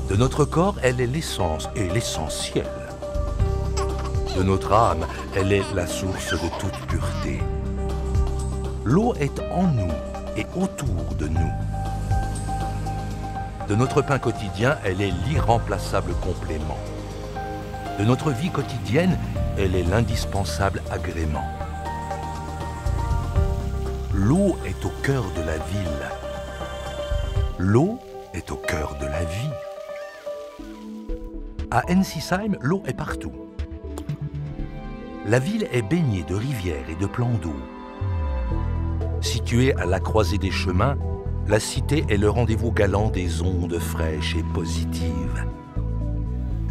De notre corps, elle est l'essence et l'essentiel. De notre âme, elle est la source de toute pureté. L'eau est en nous et autour de nous. De notre pain quotidien, elle est l'irremplaçable complément. De notre vie quotidienne, elle est l'indispensable agrément. L'eau est au cœur de la ville. L'eau est au cœur de la vie. À Ensisheim, l'eau est partout. La ville est baignée de rivières et de plans d'eau. Située à la croisée des chemins, la cité est le rendez-vous galant des ondes fraîches et positives.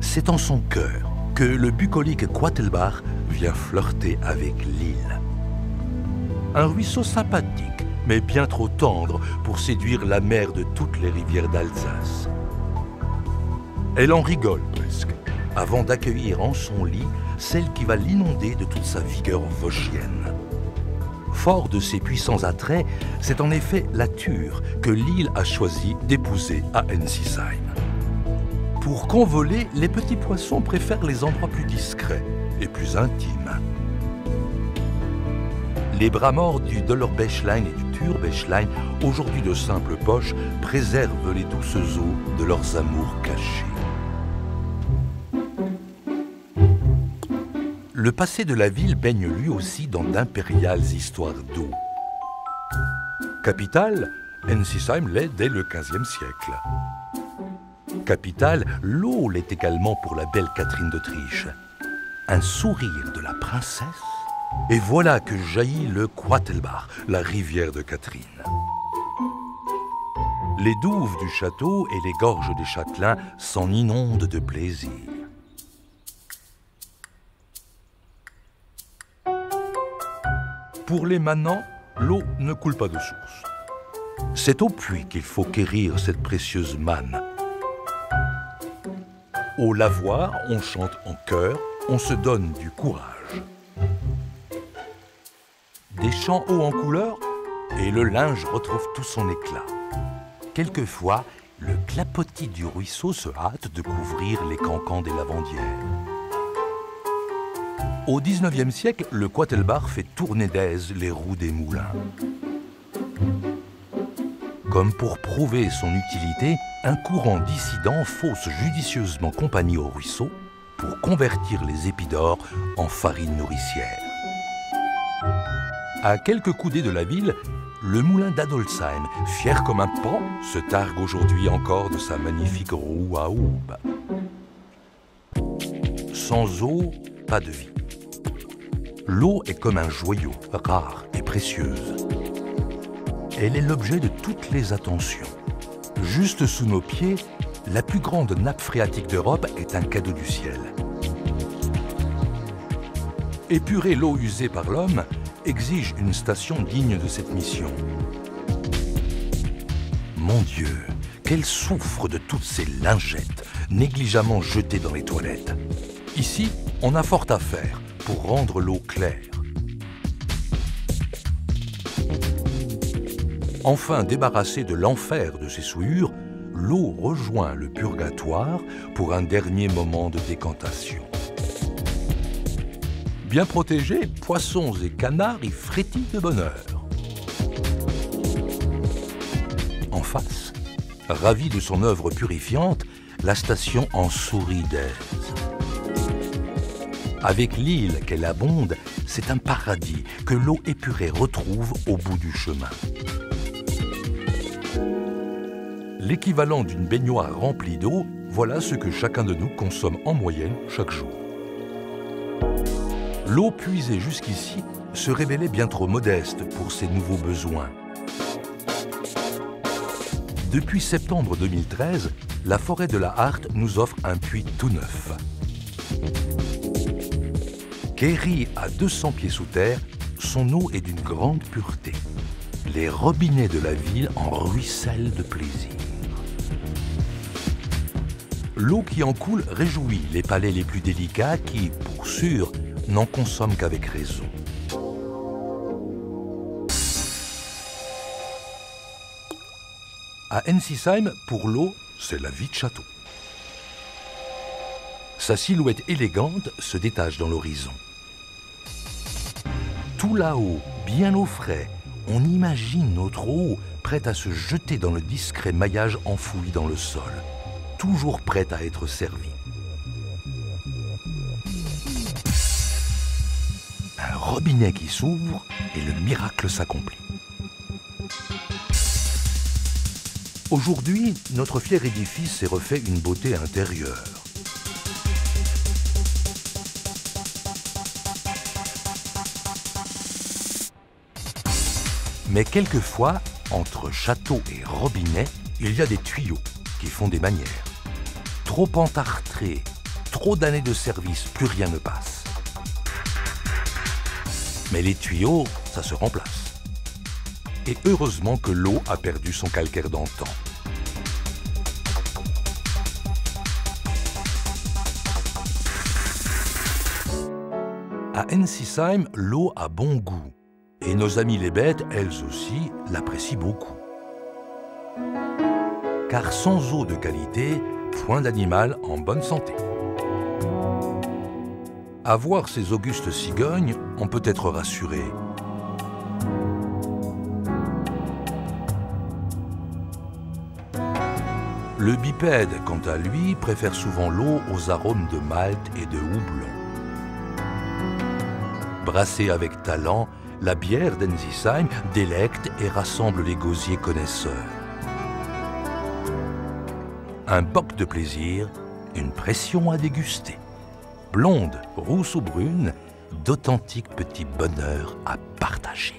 C'est en son cœur que le bucolique Quattelbach vient flirter avec l'île. Un ruisseau sympathique, mais bien trop tendre pour séduire la mère de toutes les rivières d'Alsace. Elle en rigole presque, avant d'accueillir en son lit celle qui va l'inonder de toute sa vigueur vosgienne. Fort de ses puissants attraits, c'est en effet la Thur que l'île a choisi d'épouser à Ensisheim. Pour convoler, les petits poissons préfèrent les endroits plus discrets et plus intimes. Les bras morts du Dollerbächlein et du Thurbächlein, aujourd'hui de simples poches, préservent les douces eaux de leurs amours cachés. Le passé de la ville baigne lui aussi dans d'impériales histoires d'eau. Capitale, Ensisheim l'est dès le XVe siècle. Capitale, l'eau l'est également pour la belle Catherine d'Autriche. Un sourire de la princesse, et voilà que jaillit le Quattelbach, la rivière de Catherine. Les douves du château et les gorges des châtelains s'en inondent de plaisir. Pour les manants, l'eau ne coule pas de source. C'est au puits qu'il faut quérir cette précieuse manne. Au lavoir, on chante en chœur, on se donne du courage. Des chants hauts en couleur, et le linge retrouve tout son éclat. Quelquefois, le clapotis du ruisseau se hâte de couvrir les cancans des lavandières. Au XIXe siècle, le Quattelbach fait tourner d'aise les roues des moulins. Comme pour prouver son utilité, un courant dissident fausse judicieusement compagnie au ruisseau pour convertir les épis d'or en farine nourricière. À quelques coudées de la ville, le moulin d'Adolsheim, fier comme un paon, se targue aujourd'hui encore de sa magnifique roue à aubes. Sans eau, pas de vie. L'eau est comme un joyau, rare et précieuse. Elle est l'objet de toutes les attentions. Juste sous nos pieds, la plus grande nappe phréatique d'Europe est un cadeau du ciel. Épurer l'eau usée par l'homme exige une station digne de cette mission. Mon Dieu, qu'elle souffre de toutes ces lingettes négligemment jetées dans les toilettes. Ici, on a fort à faire pour rendre l'eau claire. Enfin débarrassée de l'enfer de ses souillures, l'eau rejoint le purgatoire pour un dernier moment de décantation. Bien protégés, poissons et canards y frétillent de bonheur. En face, ravie de son œuvre purifiante, la station en sourit d'aise. Avec l'île qu'elle abonde, c'est un paradis que l'eau épurée retrouve au bout du chemin. L'équivalent d'une baignoire remplie d'eau, voilà ce que chacun de nous consomme en moyenne chaque jour. L'eau puisée jusqu'ici se révélait bien trop modeste pour ses nouveaux besoins. Depuis septembre 2013, la forêt de la Hart nous offre un puits tout neuf. Quéri à 200 pieds sous terre, son eau est d'une grande pureté. Les robinets de la ville en ruissellent de plaisir. L'eau qui en coule réjouit les palais les plus délicats qui, pour sûr, n'en consomment qu'avec raison. À Ensisheim, pour l'eau, c'est la vie de château. Sa silhouette élégante se détache dans l'horizon. Tout là-haut, bien au frais, on imagine notre eau prête à se jeter dans le discret maillage enfoui dans le sol, toujours prête à être servie. Un robinet qui s'ouvre et le miracle s'accomplit. Aujourd'hui, notre fier édifice s'est refait une beauté intérieure. Mais quelquefois, entre château et robinet, il y a des tuyaux qui font des manières. Trop entartrés, trop d'années de service, plus rien ne passe. Mais les tuyaux, ça se remplace. Et heureusement que l'eau a perdu son calcaire d'antan. À Ensisheim, l'eau a bon goût. Et nos amies les bêtes, elles aussi, l'apprécient beaucoup. Car sans eau de qualité, point d'animal en bonne santé. À voir ces augustes cigognes, on peut être rassuré. Le bipède, quant à lui, préfère souvent l'eau aux arômes de malt et de houblon. Brassée avec talent, la bière d'Ensisheim délecte et rassemble les gosiers connaisseurs. Un boc de plaisir, une pression à déguster. Blonde, rousse ou brune, d'authentiques petits bonheurs à partager.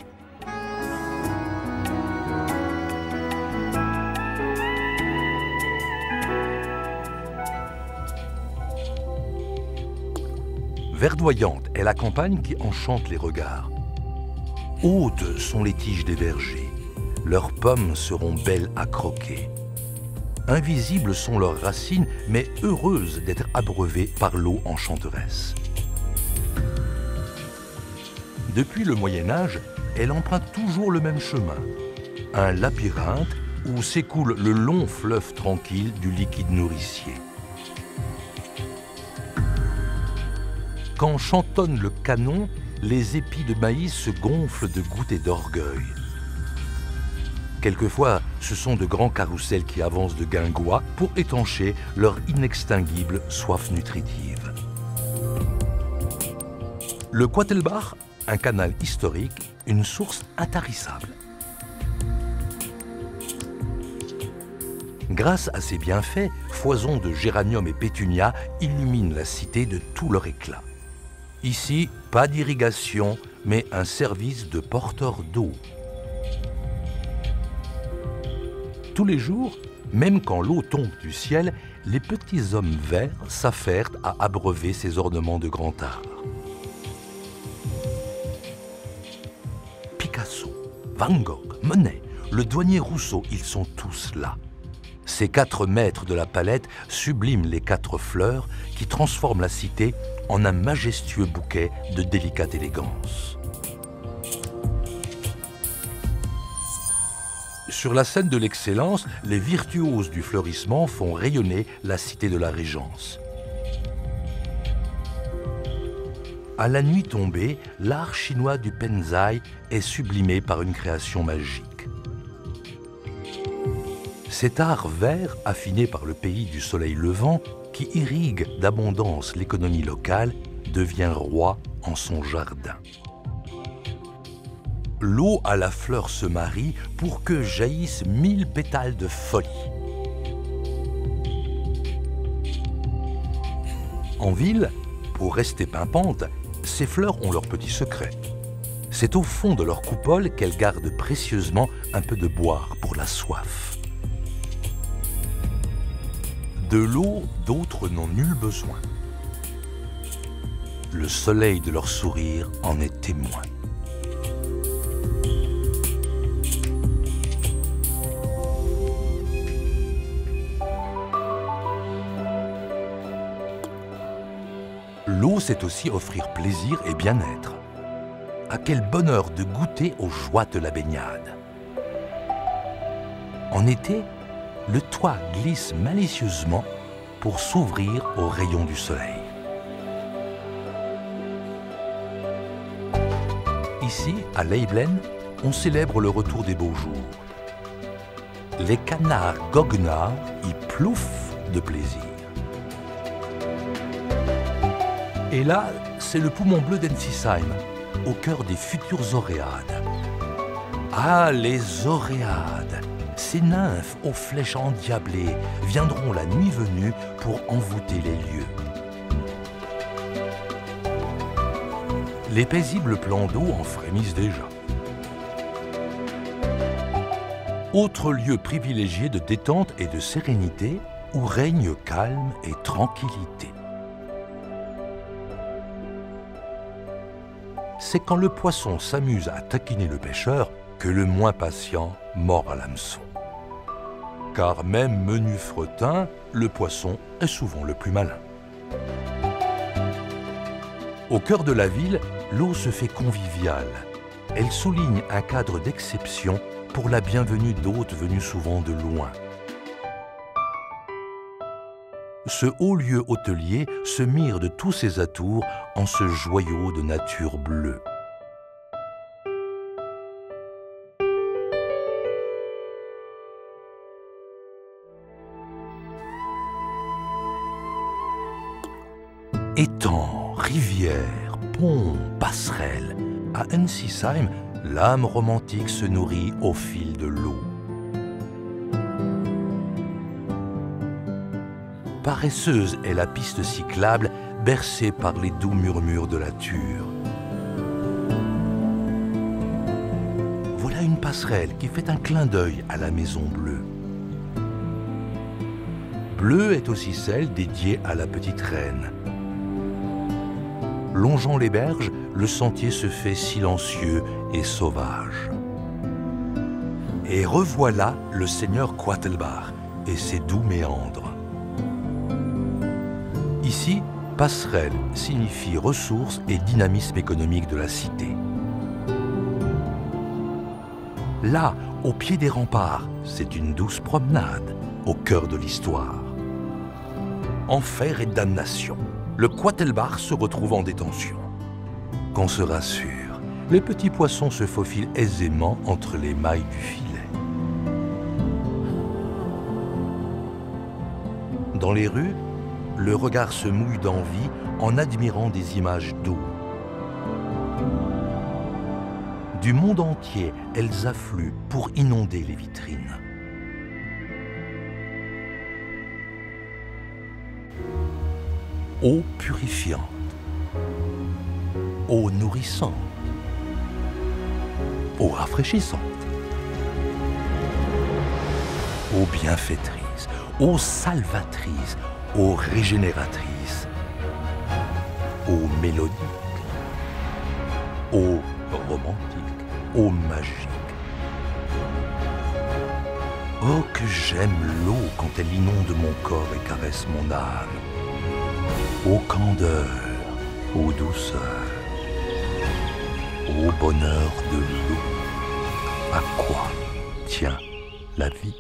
Verdoyante est la campagne qui enchante les regards. Hautes sont les tiges des vergers, leurs pommes seront belles à croquer. Invisibles sont leurs racines, mais heureuses d'être abreuvées par l'eau enchanteresse. Depuis le Moyen-Âge, elle emprunte toujours le même chemin, un labyrinthe où s'écoule le long fleuve tranquille du liquide nourricier. Quand chantonne le canon, les épis de maïs se gonflent de gouttes et d'orgueil. Quelquefois, ce sont de grands carrousels qui avancent de guingois pour étancher leur inextinguible soif nutritive. Le Quattelbach, un canal historique, une source intarissable. Grâce à ses bienfaits, foisons de géranium et pétunia illuminent la cité de tout leur éclat. Ici, pas d'irrigation, mais un service de porteur d'eau. Tous les jours, même quand l'eau tombe du ciel, les petits hommes verts s'affairent à abreuver ces ornements de grand art. Picasso, Van Gogh, Monet, le douanier Rousseau, ils sont tous là. Ces 4 maîtres de la palette subliment les 4 fleurs qui transforment la cité en un majestueux bouquet de délicate élégance. Sur la scène de l'excellence, les virtuoses du fleurissement font rayonner la cité de la Régence. À la nuit tombée, l'art chinois du Penzai est sublimé par une création magique. Cet art vert, affiné par le pays du soleil levant, qui irrigue d'abondance l'économie locale, devient roi en son jardin. L'eau à la fleur se marie pour que jaillissent 1000 pétales de folie. En ville, pour rester pimpantes, ces fleurs ont leur petit secret. C'est au fond de leur coupole qu'elles gardent précieusement un peu de boire pour la soif. De l'eau, d'autres n'ont nul besoin. Le soleil de leur sourire en est témoin. L'eau, c'est aussi offrir plaisir et bien-être. À quel bonheur de goûter aux joies de la baignade. En été, le toit glisse malicieusement pour s'ouvrir aux rayons du soleil. Ici, à Leiblen, on célèbre le retour des beaux jours. Les canards goguenards y plouffent de plaisir. Et là, c'est le poumon bleu d'Ensisheim, au cœur des futures oréades. Ah, les oréades! Ces nymphes aux flèches endiablées viendront la nuit venue pour envoûter les lieux. Les paisibles plans d'eau en frémissent déjà. Autre lieu privilégié de détente et de sérénité où règne calme et tranquillité. C'est quand le poisson s'amuse à taquiner le pêcheur que le moins patient mord à l'hameçon. Car même menu fretin, le poisson est souvent le plus malin. Au cœur de la ville, l'eau se fait conviviale. Elle souligne un cadre d'exception pour la bienvenue d'hôtes venus souvent de loin. Ce haut lieu hôtelier se mire de tous ses atours en ce joyau de nature bleue. Étangs, rivières, ponts, passerelles, à Ensisheim, l'âme romantique se nourrit au fil de l'eau. Paresseuse est la piste cyclable bercée par les doux murmures de la Thur. Voilà une passerelle qui fait un clin d'œil à la Maison Bleue. Bleue est aussi celle dédiée à la petite reine. Longeant les berges, le sentier se fait silencieux et sauvage. Et revoilà le seigneur Quatelbach et ses doux méandres. Ici, passerelle signifie ressources et dynamisme économique de la cité. Là, au pied des remparts, c'est une douce promenade, au cœur de l'histoire. Enfer et damnation, le Quatelbach se retrouve en détention. Qu'on se rassure, les petits poissons se faufilent aisément entre les mailles du filet. Dans les rues, le regard se mouille d'envie en admirant des images d'eau. Du monde entier, elles affluent pour inonder les vitrines. Eau purifiante, eau nourrissante, eau rafraîchissante, eau bienfaitrice, eau salvatrice, eau régénératrice, eau mélodique, eau romantique, eau magique. Oh, que j'aime l'eau quand elle inonde mon corps et caresse mon âme. Ô candeur, ô douceur, ô bonheur de l'eau, à quoi tient la vie?